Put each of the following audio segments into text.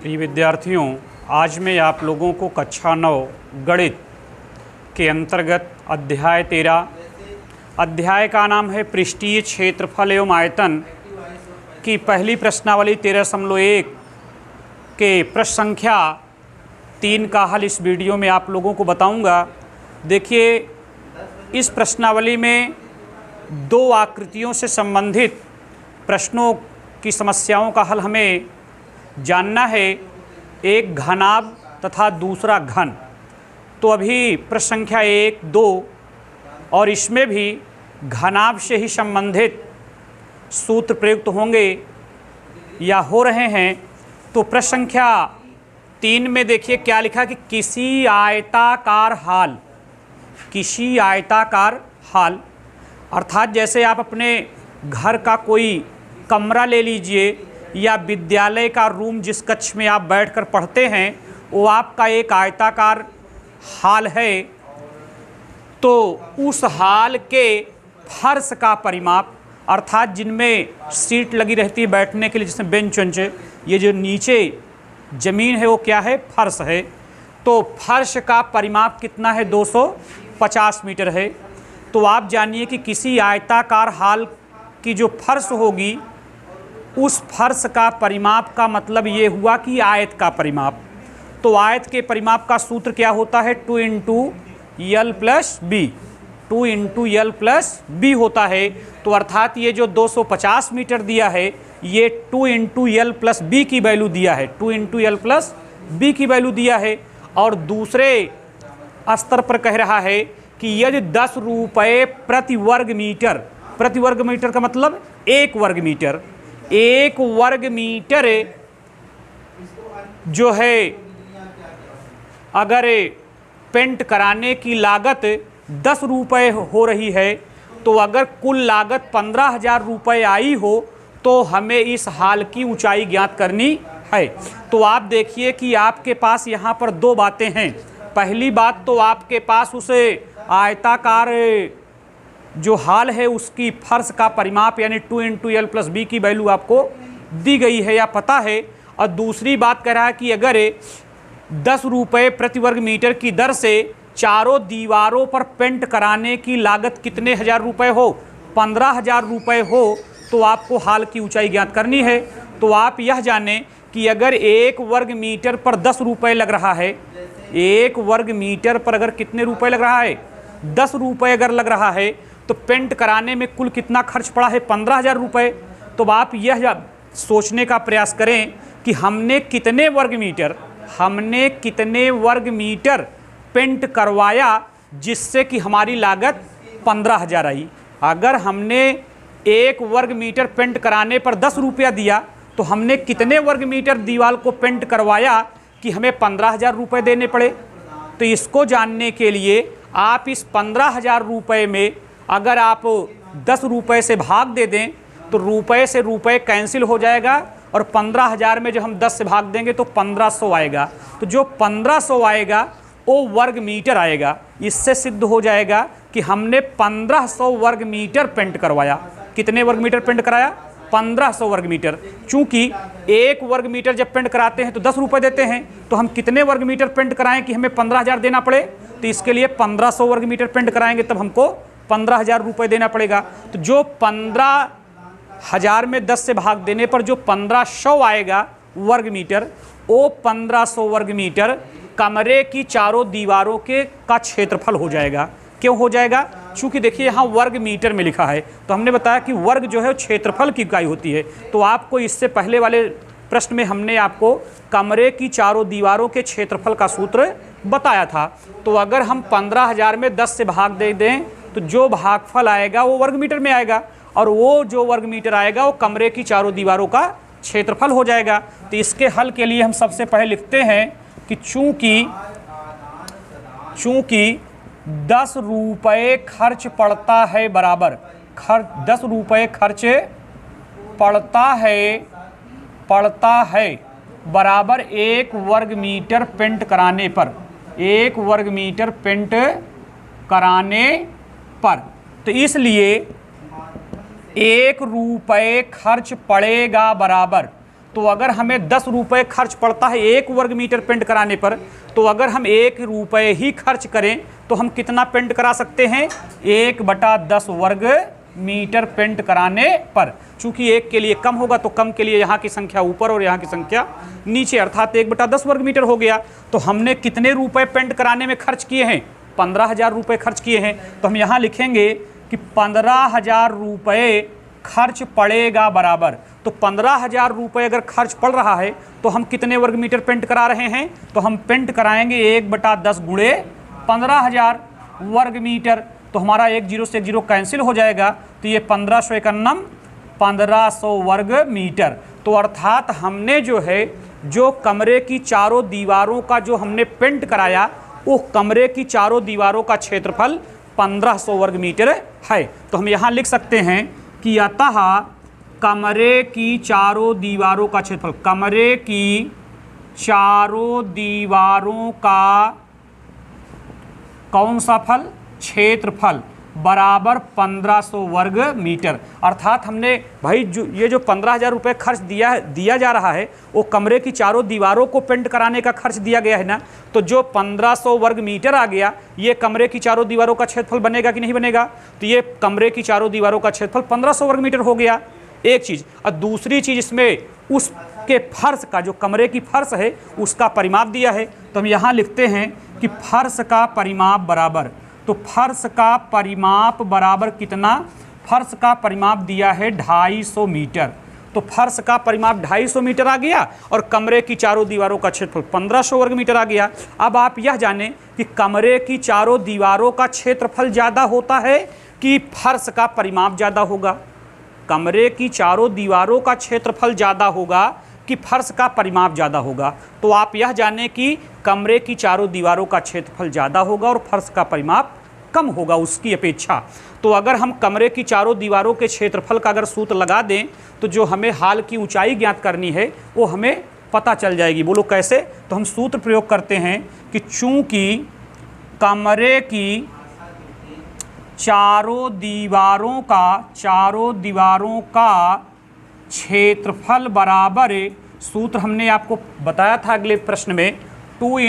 प्रिय विद्यार्थियों, आज मैं आप लोगों को कक्षा 9 गणित के अंतर्गत अध्याय 13 अध्याय का नाम है पृष्ठीय क्षेत्रफल एवं आयतन की पहली प्रश्नावली 13.1 के प्रश्न संख्या 3 का हल इस वीडियो में आप लोगों को बताऊंगा। देखिए, इस प्रश्नावली में दो आकृतियों से संबंधित प्रश्नों की समस्याओं का हल हमें जानना है, एक घनाभ तथा दूसरा घन। तो अभी प्रश्न संख्या 1, 2 और इसमें भी घनाभ से ही संबंधित सूत्र प्रयुक्त होंगे या हो रहे हैं। तो प्रश्न संख्या 3 में देखिए क्या लिखा कि किसी आयताकार हाल अर्थात जैसे आप अपने घर का कोई कमरा ले लीजिए या विद्यालय का रूम जिस कक्ष में आप बैठकर पढ़ते हैं वो आपका एक आयताकार हाल है। तो उस हाल के फर्श का परिमाप अर्थात जिनमें सीट लगी रहती है बैठने के लिए, जिसमें बेंच वेंच, ये जो नीचे ज़मीन है वो क्या है, फर्श है। तो फर्श का परिमाप कितना है, 250 मीटर है। तो आप जानिए कि किसी आयताकार हाल की जो फर्श होगी उस फर्श का परिमाप का मतलब ये हुआ कि आयत का परिमाप। तो आयत के परिमाप का सूत्र क्या होता है, 2 × L + B, 2 × L + B होता है। तो अर्थात ये जो 250 मीटर दिया है ये 2 × L + B की वैल्यू दिया है, 2 × L + B की वैल्यू दिया है। और दूसरे स्तर पर कह रहा है कि यदि 10 रुपये प्रति वर्ग मीटर का मतलब 1 वर्ग मीटर, 1 वर्ग मीटर जो है अगर पेंट कराने की लागत 10 रुपये हो रही है, तो अगर कुल लागत 15,000 रुपये आई हो तो हमें इस हाल की ऊंचाई ज्ञात करनी है। तो आप देखिए कि आपके पास यहाँ पर दो बातें हैं। पहली बात तो आपके पास उस आयताकार जो हाल है उसकी फर्श का परिमाप यानी 2 × L + B की वैल्यू आपको दी गई है या पता है। और दूसरी बात कह रहा है कि अगर 10 रुपये प्रति वर्ग मीटर की दर से चारों दीवारों पर पेंट कराने की लागत कितने हज़ार रुपये हो, 15,000 रुपये हो, तो आपको हाल की ऊंचाई ज्ञात करनी है। तो आप यह जानें कि अगर 1 वर्ग मीटर पर 10 रुपये लग रहा है, 1 वर्ग मीटर पर अगर कितने रुपये लग रहा है, 10 रुपये अगर लग रहा है, तो पेंट कराने में कुल कितना खर्च पड़ा है, 15,000 रुपये। तो आप यह सोचने का प्रयास करें कि हमने कितने वर्ग मीटर पेंट करवाया जिससे कि हमारी लागत 15,000 आई। अगर हमने 1 वर्ग मीटर पेंट कराने पर 10 रुपया दिया तो हमने कितने वर्ग मीटर दीवार को पेंट करवाया कि हमें 15,000 रुपये देने पड़े। तो इसको जानने के लिए आप इस 15,000 रुपये में अगर आप 10 रुपये से भाग दे दें तो रुपये से रुपये कैंसिल हो जाएगा और 15,000 में जब हम 10 से भाग देंगे तो 1500 आएगा। तो जो 1500 आएगा वो वर्ग मीटर आएगा। इससे सिद्ध हो जाएगा कि हमने 1500 वर्ग मीटर पेंट करवाया। कितने वर्ग मीटर पेंट कराया, 1500 वर्ग मीटर। चूँकि 1 वर्ग मीटर जब पेंट कराते हैं तो 10 रुपये देते हैं, तो हम कितने वर्ग मीटर पेंट कराएं कि हमें 15,000 देना पड़े। तो इसके लिए 1500 वर्ग मीटर पेंट कराएंगे तब हमको 15,000 रुपये देना पड़ेगा। तो जो 15,000 में 10 से भाग देने पर जो 1500 आएगा वर्ग मीटर, वो 1500 वर्ग मीटर कमरे की चारों दीवारों का क्षेत्रफल हो जाएगा। क्यों हो जाएगा, चूँकि देखिए यहाँ वर्ग मीटर में लिखा है, तो हमने बताया कि वर्ग जो है क्षेत्रफल की इकाई होती है। तो आपको इससे पहले वाले प्रश्न में हमने आपको कमरे की चारों दीवारों के क्षेत्रफल का सूत्र बताया था। तो अगर हम 15,000 में 10 से भाग दे दें तो जो भागफल आएगा वो वर्ग मीटर में आएगा, और वो जो वर्ग मीटर आएगा वो कमरे की चारों दीवारों का क्षेत्रफल हो जाएगा। तो इसके हल के लिए हम सबसे पहले लिखते हैं कि चूँकि 10 रुपये खर्च पड़ता है बराबर 10 रुपये खर्च पड़ता है बराबर 1 वर्ग मीटर पेंट कराने पर, 1 वर्ग मीटर पेंट कराने पर। तो इसलिए 1 रुपये खर्च पड़ेगा बराबर तो अगर हमें 10 रुपये खर्च पड़ता है 1 वर्ग मीटर पेंट कराने पर, तो अगर हम 1 रुपये ही खर्च करें तो हम कितना पेंट करा सकते हैं? 1/10 वर्ग मीटर पेंट कराने पर। चूंकि 1 के लिए कम होगा तो कम के लिए यहाँ की संख्या ऊपर और यहाँ की संख्या नीचे, अर्थात 1/10 वर्ग मीटर हो गया। तो हमने कितने रुपए पेंट कराने में खर्च किए हैं? 15,000 रुपये खर्च किए हैं। तो हम यहाँ लिखेंगे कि 15,000 रुपये खर्च पड़ेगा बराबर। तो 15,000 रुपये अगर खर्च पड़ रहा है तो हम कितने वर्ग मीटर पेंट करा रहे हैं? तो हम पेंट कराएंगे 1/10 गुणे 15,000 वर्ग मीटर। तो हमारा 1 0 से 1 0 कैंसिल हो जाएगा। तो ये 1500 एकन्नम 1500 वर्ग मीटर। तो अर्थात हमने जो है जो कमरे की चारों दीवारों का जो हमने पेंट कराया, वो कमरे की चारों दीवारों का क्षेत्रफल 1500 वर्ग मीटर है। तो हम यहाँ लिख सकते हैं कि अतः कमरे की चारों दीवारों का क्षेत्रफल, कमरे की चारों दीवारों का कौन सा फल? क्षेत्रफल बराबर 1500 वर्ग मीटर। अर्थात हमने भाई ये जो 15,000 रुपये खर्च दिया जा रहा है वो कमरे की चारों दीवारों को पेंट कराने का खर्च दिया गया है ना। तो जो 1500 वर्ग मीटर आ गया, ये कमरे की चारों दीवारों का क्षेत्रफल बनेगा कि नहीं बनेगा? तो ये कमरे की चारों दीवारों का क्षेत्रफल 1500 वर्ग मीटर हो गया, एक चीज़। और दूसरी चीज़ इसमें उसके फर्श का, जो कमरे की फर्श है उसका परिमाप दिया है। तो हम यहाँ लिखते हैं कि फर्श का परिमाप बराबर, तो फर्श का परिमाप बराबर कितना? फर्श का परिमाप दिया है 250 मीटर। तो फर्श का परिमाप 250 मीटर आ गया और कमरे की चारों दीवारों का क्षेत्रफल 1500 वर्ग मीटर आ गया। अब आप यह जानें कि कमरे की चारों दीवारों का क्षेत्रफल ज़्यादा होता है कि फर्श का परिमाप ज़्यादा होगा? कमरे की चारों दीवारों का क्षेत्रफल ज़्यादा होगा कि फर्श का परिमाप ज़्यादा होगा? तो आप यह जानें कि कमरे की चारों दीवारों का क्षेत्रफल ज़्यादा होगा और फर्श का परिमाप कम होगा उसकी अपेक्षा। तो अगर हम कमरे की चारों दीवारों के क्षेत्रफल का अगर सूत्र लगा दें तो जो हमें हाल की ऊंचाई ज्ञात करनी है वो हमें पता चल जाएगी। बोलो कैसे? तो हम सूत्र प्रयोग करते हैं कि चूँकि कमरे की चारों दीवारों का क्षेत्रफल बराबर, सूत्र हमने आपको बताया था अगले प्रश्न में, 2 ×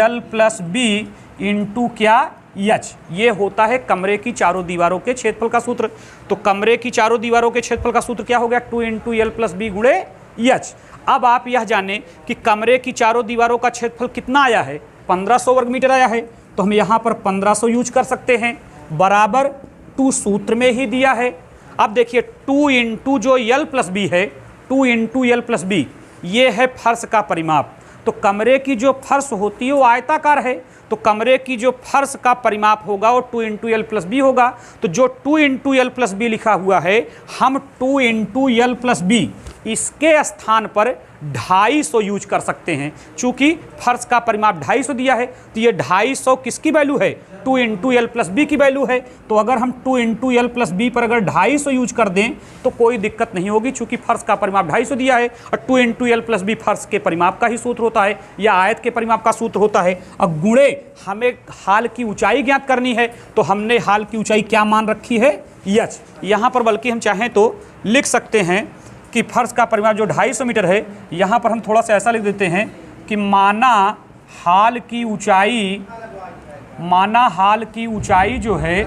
L + B इंटू क्या? H। ये होता है कमरे की चारों दीवारों के क्षेत्रफल का सूत्र। तो कमरे की चारों दीवारों के क्षेत्रफल का सूत्र क्या हो गया? 2 × L + B गुणे H। अब आप यह जानें कि कमरे की चारों दीवारों का क्षेत्रफल कितना आया है? 1500 वर्ग मीटर आया है। तो हम यहाँ पर 1500 यूज कर सकते हैं, बराबर 2 सूत्र में ही दिया है। अब देखिए 2 × जो L + B है, 2 × L + B, ये है फर्श का परिमाप। तो कमरे की जो फर्श होती है वो आयताकार है, तो कमरे की जो फर्श का परिमाप होगा वो 2 × L + B होगा। तो जो 2 × L + B लिखा हुआ है, हम 2 × L + B इसके स्थान पर 250 यूज कर सकते हैं। चूँकि फर्श का परिमाप 250 दिया है तो ये 250 किसकी वैल्यू है? 2 × L + B की वैल्यू है। तो अगर हम 2 × L + B पर अगर 250 यूज कर दें तो कोई दिक्कत नहीं होगी, चूँकि फर्श का परिमाप 250 दिया है और 2 × L + B फर्श के परिमाप का ही सूत्र होता है या आयत के परिमाप का सूत्र होता है। और गुणे हमें हाल की ऊंचाई ज्ञात करनी है, तो हमने हाल की ऊंचाई क्या मान रखी है? H। यहाँ पर बल्कि हम चाहें तो लिख सकते हैं कि फर्श का परिमाप जो 250 मीटर है, यहाँ पर हम थोड़ा सा ऐसा लिख देते हैं कि माना हाल की ऊंचाई जो है,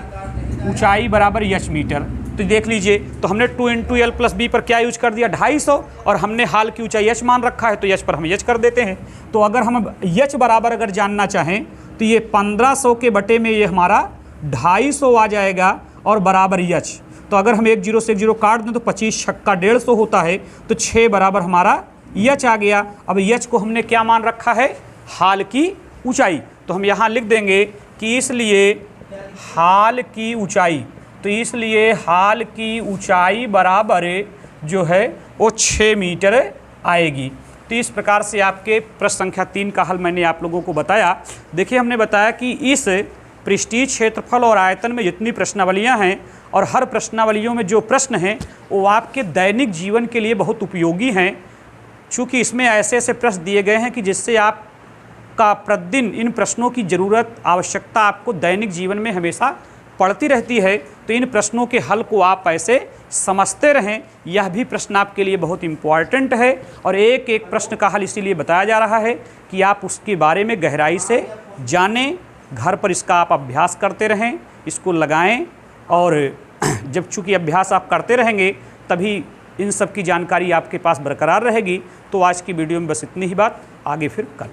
ऊंचाई बराबर H मीटर। तो देख लीजिए, तो हमने 2 × L + B पर क्या यूज कर दिया? 250, और हमने हाल की ऊंचाई H मान रखा है तो H पर हम H कर देते हैं। तो अगर हम H बराबर अगर जानना चाहें तो ये 1500 के बटे में ये हमारा 250 आ जाएगा और बराबर H। तो अगर हम 1 0 से 1 0 काट दें तो 25 छक्का 150 होता है, तो 6 बराबर हमारा H आ गया। अब H को हमने क्या मान रखा है? हाल की ऊंचाई। तो हम यहाँ लिख देंगे कि इसलिए हाल की ऊंचाई बराबर जो है वो 6 मीटर आएगी। तो इस प्रकार से आपके प्रश्न संख्या 3 का हल मैंने आप लोगों को बताया। देखिए, हमने बताया कि इस पृष्ठीय क्षेत्रफल और आयतन में जितनी प्रश्नावलियां हैं और हर प्रश्नावलियों में जो प्रश्न हैं वो आपके दैनिक जीवन के लिए बहुत उपयोगी हैं, चूँकि इसमें ऐसे ऐसे प्रश्न दिए गए हैं कि जिससे आपका प्रतिदिन इन प्रश्नों की ज़रूरत, आवश्यकता आपको दैनिक जीवन में हमेशा पड़ती रहती है। तो इन प्रश्नों के हल को आप ऐसे समझते रहें। यह भी प्रश्न आपके लिए बहुत इम्पॉर्टेंट है और एक एक प्रश्न का हल इसीलिए बताया जा रहा है कि आप उसके बारे में गहराई से जानें, घर पर इसका आप अभ्यास करते रहें, इसको लगाएं और जब चूँकि अभ्यास आप करते रहेंगे तभी इन सब की जानकारी आपके पास बरकरार रहेगी। तो आज की वीडियो में बस इतनी ही बात, आगे फिर कल।